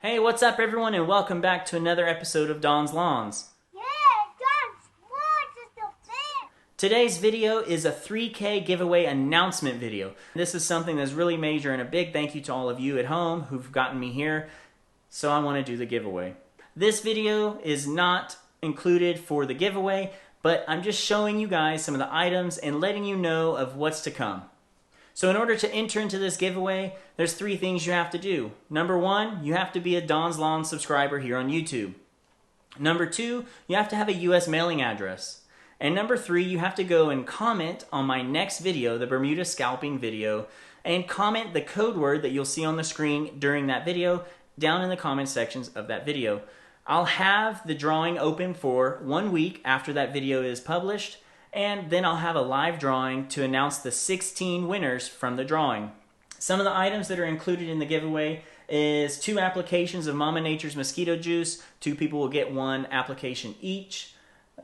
Hey, what's up everyone, and welcome back to another episode of Don's Lawns. Yeah, Don's Lawns is the best. Today's video is a 3K giveaway announcement video. This is something that's really major, and a big thank you to all of you at home who've gotten me here, so I want to do the giveaway. This video is not included for the giveaway, but I'm just showing you guys some of the items and letting you know of what's to come. So in order to enter into this giveaway, there's 3 things you have to do. Number 1, you have to be a Don's Lawns subscriber here on YouTube. Number 2, you have to have a US mailing address. And number 3, you have to go and comment on my next video, the Bermuda scalping video, and comment the code word that you'll see on the screen during that video down in the comment sections of that video. I'll have the drawing open for 1 week after that video is published, and then I'll have a live drawing to announce the 16 winners from the drawing. Some of the items that are included in the giveaway is 2 applications of Mama Nature's Mosquito Juice. 2 people will get 1 application each.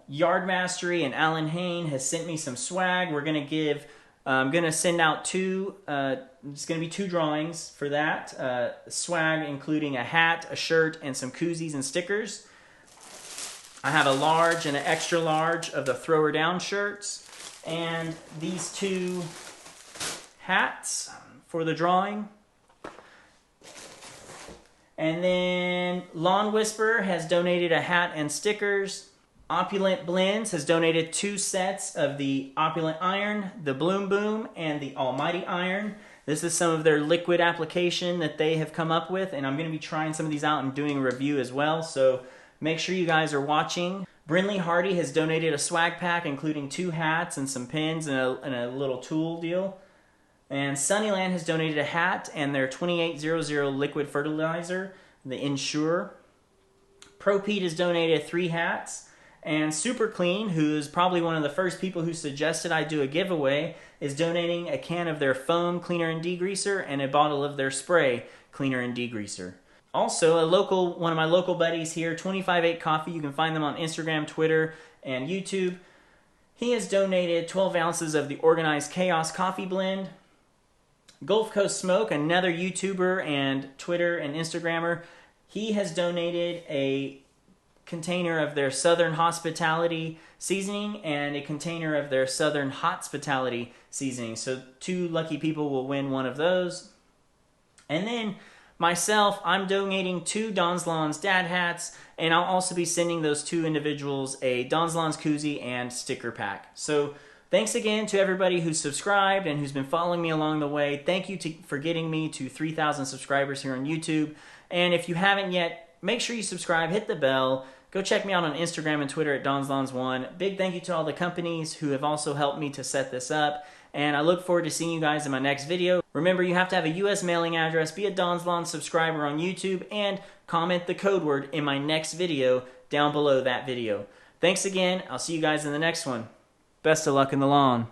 Yard Mastery and Alan Hain has sent me some swag. I'm gonna send out 2. It's gonna be 2 drawings for that. Swag including a hat, a shirt, and some koozies and stickers. I have a large and an extra large of the Thrower Down shirts, and these 2 hats for the drawing. And then Lawn Whisperer has donated a hat and stickers. Opulent Blends has donated 2 sets of the Opulent Iron, the Bloom Boom, and the Almighty Iron. This is some of their liquid application that they have come up with, and I'm going to be trying some of these out and doing a review as well, so make sure you guys are watching. Brinley Hardy has donated a swag pack including 2 hats and some pins and a little tool deal. And Sunnyland has donated a hat and their 2800 liquid fertilizer, the Ensure. Pro Pete has donated 3 hats. And Super Clean, who is probably one of the first people who suggested I do a giveaway, is donating a can of their foam cleaner and degreaser and a bottle of their spray cleaner and degreaser. Also, one of my local buddies here, 258 Coffee, you can find them on Instagram, Twitter, and YouTube. He has donated 12 ounces of the Organized Chaos Coffee Blend. Gulf Coast Smoke, another YouTuber and Twitter and Instagrammer, he has donated a container of their Southern Hospitality seasoning and a container of their Southern Hospitality seasoning. So 2 lucky people will win one of those. And then myself, I'm donating 2 Don's Lawns dad hats, and I'll also be sending those 2 individuals a Don's Lawns koozie and sticker pack. So thanks again to everybody who's subscribed and who's been following me along the way. Thank you for getting me to 3,000 subscribers here on YouTube. And if you haven't yet, make sure you subscribe, hit the bell. Go check me out on Instagram and Twitter at Don's Lawns 1. Big thank you to all the companies who have also helped me to set this up. And I look forward to seeing you guys in my next video. Remember, you have to have a US mailing address, be a Don's Lawns subscriber on YouTube, and comment the code word in my next video down below that video. Thanks again. I'll see you guys in the next one. Best of luck in the lawn.